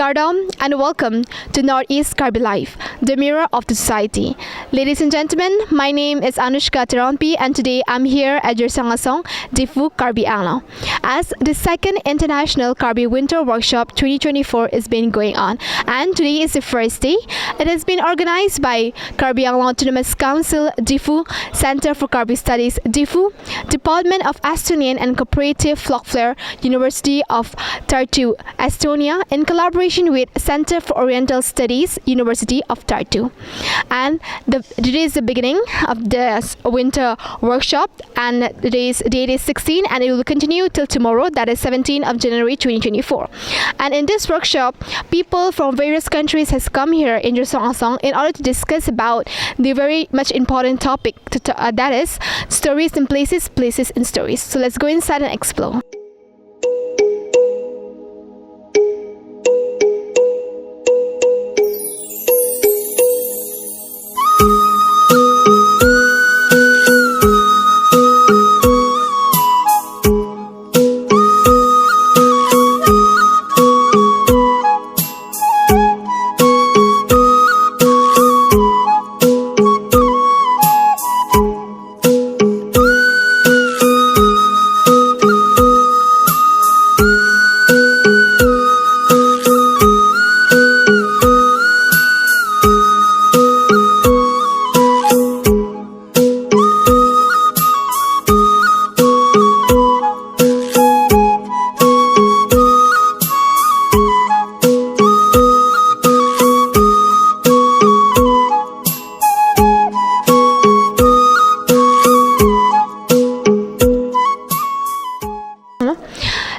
Kardam, and welcome to Northeast KARBI Life, the mirror of the society. Ladies and gentlemen, my name is Anushka Tirampi, and today I'm here at Jersangasong, Difu KARBI Anglo, as the second International KARBI Winter Workshop 2024 is been going on, and today is the first day. It has been organized by KARBI Anglo Autonomous Council, Difu, Center for KARBI Studies, Difu, Department of Estonian and Cooperative Folklore, University of Tartu, Estonia, in collaboration with Center for Oriental Studies, University of Tartu. And today is the beginning of this winter workshop, and today's date is 16, and it will continue till tomorrow, that is 17th of January 2024. And in this workshop, people from various countries has come here in Jersangasong in order to discuss about the very much important topic, that is stories and places, places and stories. So let's go inside and explore.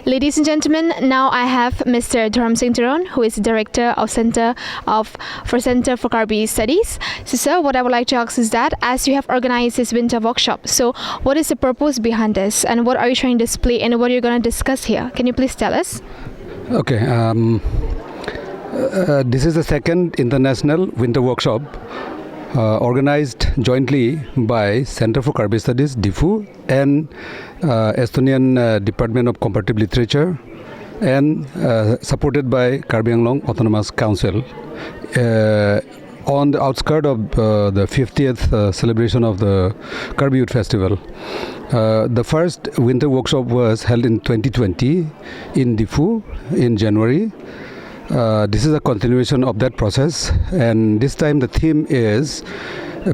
Ladies and gentlemen, now I have Mr. Dharam Singh Taron, who is Director of Center for KARBI Studies. So sir, what I would like to ask is that as you have organized this winter workshop, so what is the purpose behind this, and what are you trying to display, and what are you going to discuss here? Can you please tell us? Okay, this is the second International Winter Workshop organized jointly by Center for KARBI Studies, DIFU, and Estonian Department of Comparative Literature, and supported by KARBI Anglo Autonomous Council on the outskirts of the 50th celebration of the KARBI Youth Festival. The first winter workshop was held in 2020 in DIFU in January. This is a continuation of that process, and this time the theme is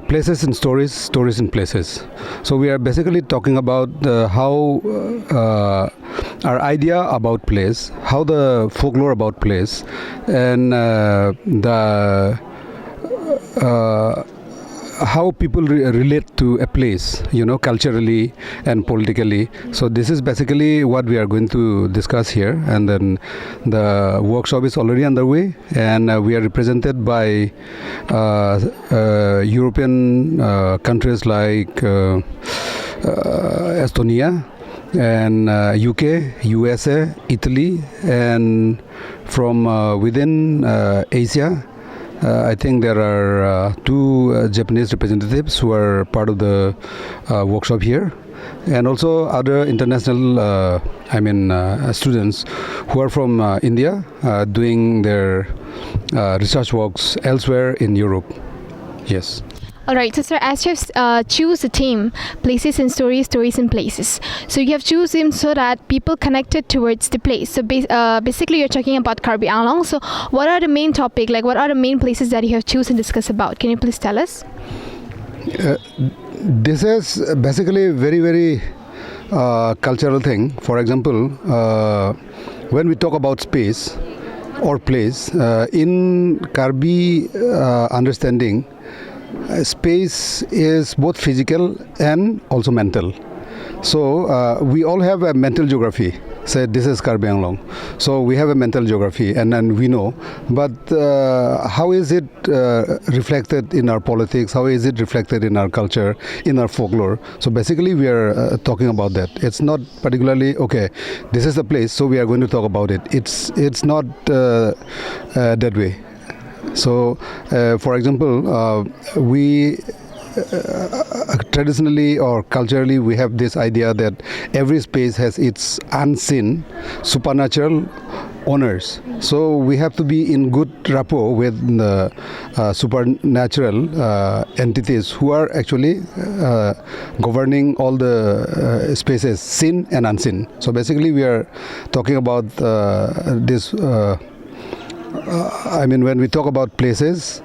places and stories, stories and places. So we are basically talking about how our idea about place, how the folklore about place, and how people relate to a place, culturally and politically. So this is basically what we are going to discuss here, and then the workshop is already underway, and we are represented by European countries like Estonia and UK, USA, Italy, and from within Asia. I think there are two Japanese representatives who are part of the workshop here, and also other international students who are from India doing their research works elsewhere in Europe. Yes. Alright, so sir, as you have choose the theme, places and stories, stories and places. So you have chosen so that people connected towards the place. So basically you're talking about KARBI Anglo. So what are the main topic, like what are the main places that you have chosen to discuss about? Can you please tell us? This is basically a very, very cultural thing. For example, when we talk about space or place, in KARBI understanding, space is both physical and also mental. So we all have a mental geography. Say this is KARBI Anglo. So we have a mental geography, and then we know. But how is it reflected in our politics? How is it reflected in our culture, in our folklore? So basically we are talking about that. It's not particularly, okay, this is the place, so we are going to talk about it. It's not that way. So, for example, we traditionally or culturally we have this idea that every space has its unseen, supernatural owners. So we have to be in good rapport with the supernatural entities who are actually governing all the spaces, seen and unseen. So basically we are talking about this, when we talk about places,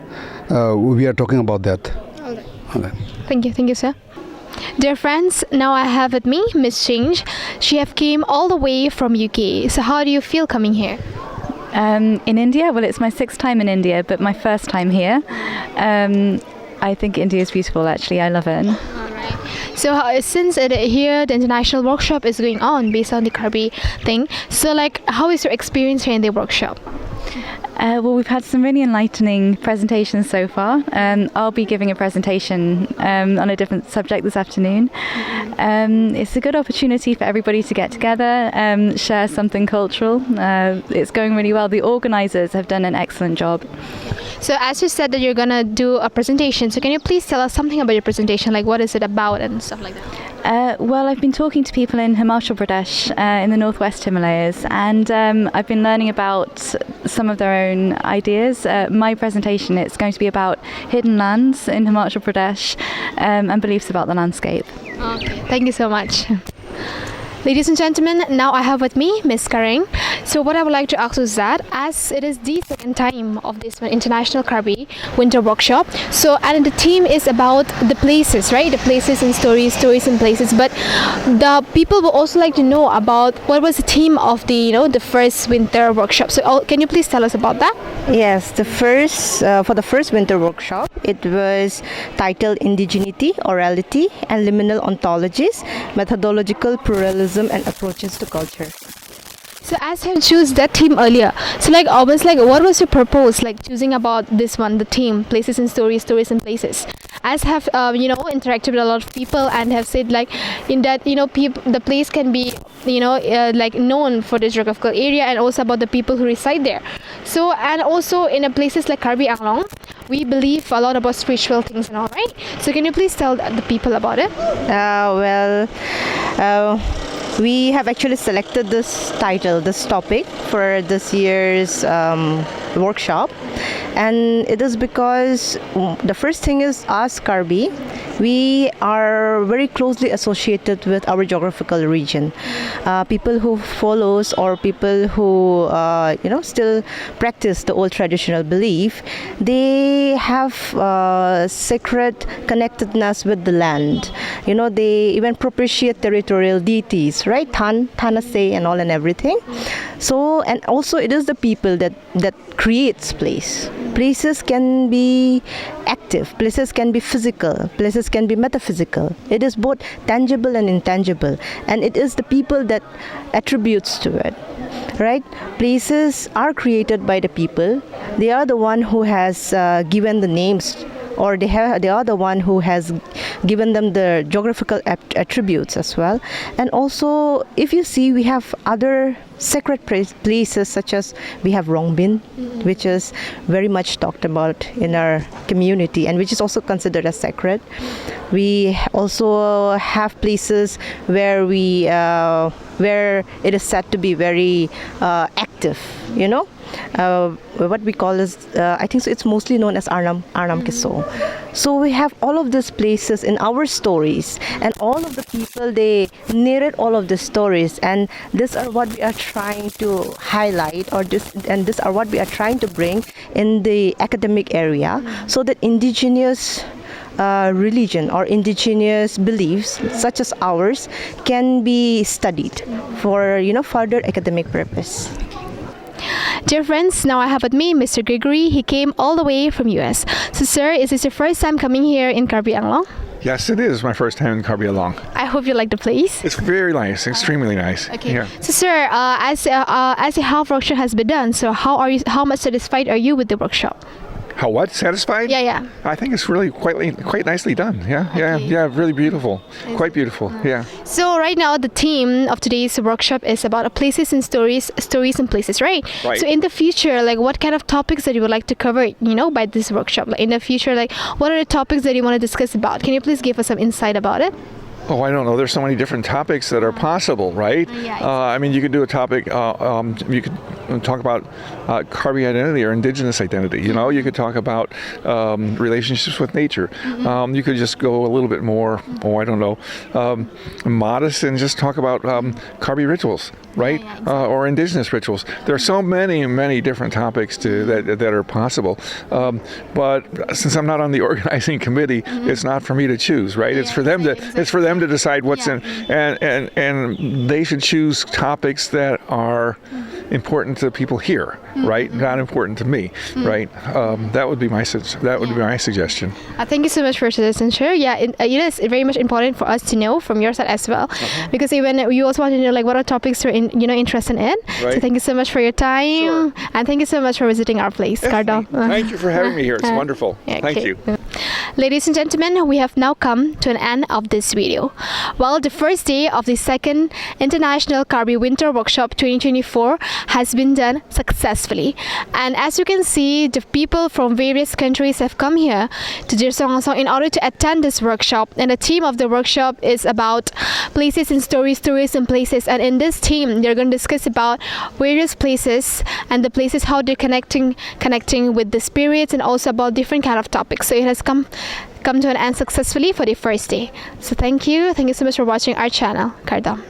we are talking about that. Okay. Thank you, sir. Dear friends, now I have with me Miss Change. She have came all the way from UK. So how do you feel coming here? In India? Well, it's my 6th time in India, but my first time here. I think India is beautiful, actually. I love it. Alright. So since here the international workshop is going on based on the KARBI thing, so how is your experience here in the workshop? Well, we've had some really enlightening presentations so far. I'll be giving a presentation on a different subject this afternoon. It's a good opportunity for everybody to get together, share something cultural. It's going really well. The organisers have done an excellent job. So as you said that you're going to do a presentation, so can you please tell us something about your presentation, like what is it about and stuff like that? Well, I've been talking to people in Himachal Pradesh in the northwest Himalayas, and I've been learning about some of their own ideas. My presentation, it's going to be about hidden lands in Himachal Pradesh and beliefs about the landscape. Okay, thank you so much. Ladies and gentlemen, now I have with me Miss Kareng. So what I would like to ask is that as it is the second time of this International KARBI Winter Workshop, so and the theme is about the places, right? The places and stories and places. But the people will also like to know about what was the theme of the the first winter workshop. So can you please tell us about that? Yes, for the first winter workshop, it was titled Indigeneity, Orality, and Liminal Ontologies, Methodological Pluralism and Approaches to Culture. So as you choose that theme earlier, so almost what was your purpose choosing about this one, the theme, places and stories and places? As have interacted with a lot of people and have said in that the place can be known for the geographical area and also about the people who reside there. So and also in places like Karbi Anglong, we believe a lot about spiritual things and all, right? So can you please tell the people about it? We have actually selected this title, this topic for this year's workshop, and it is because the first thing is us KARBI, we are very closely associated with our geographical region. People who follows or people who still practice the old traditional belief, they have sacred connectedness with the land. They even propitiate territorial deities, right? Tanase and all and everything. So, and also it is the people that creates place. Places can be active, places can be physical, places can be metaphysical. It is both tangible and intangible, and it is the people that attributes to it, right? Places are created by the people. They are the one who has given the names, or they are the one who has given them the geographical attributes as well. And also, if you see, we have other sacred places, such as we have Rongbin, which is very much talked about in our community and which is also considered as sacred. We also have places where where it is said to be very active, what we call is I think so it's mostly known as Arnam Kiso. So we have all of these places in our stories, and all of the people, they narrate all of the stories, and these are what we are trying to highlight, these are what we are trying to bring in the academic area, so that indigenous religion or indigenous beliefs such as ours can be studied for further academic purpose. Dear friends, now I have with me Mr. Gregory. He came all the way from US. So sir, is this your first time coming here in Karbi Anglong? Yes, it is my first time in Karbi Anglong. I hope you like the place. It's very nice, extremely nice. Okay. Yeah. So sir, as a half workshop has been done, so how much satisfied are you with the workshop? How what? Satisfied? Yeah. I think it's really quite nicely done. Yeah, really beautiful. Quite beautiful. Yeah. So right now the theme of today's workshop is about places and stories and places, right? Right. So in the future, what kind of topics that you would like to cover, by this workshop? In the future, what are the topics that you want to discuss about? Can you please give us some insight about it? Oh, I don't know. There's so many different topics that are possible, right? Yeah, I mean, you could do a topic. You could talk about KARBI identity or indigenous identity. You know, you could talk about relationships with nature. You could just go a little bit more. Oh, I don't know, modest and just talk about KARBI rituals, right? Yeah, exactly. Or indigenous rituals. There are so many different topics that are possible. But since I'm not on the organizing committee, it's not for me to choose, right? It's for them to decide what's in, and they should choose topics that are important to people here, right? Not important to me, right? That would be my suggestion. Thank you so much for citizenship. Yeah, it is very much important for us to know from your side as well, because even you also want to know like what are topics you're interested in. Right. So thank you so much for your time, Sure. and thank you so much for visiting our place, Kardam. Thank you for having me here. It's wonderful. Yeah, Thank okay. you. Ladies and gentlemen, we have now come to an end of this video. Well, the first day of the second International KARBI Winter Workshop 2024 has been done successfully. And as you can see, the people from various countries have come here to Jersong in order to attend this workshop. And the theme of the workshop is about places and stories and places. And in this theme, they're going to discuss about various places and the places, how they're connecting with the spirits, and also about different kind of topics. So it has come to an end successfully for the first day. So thank you so much for watching our channel, Kardam.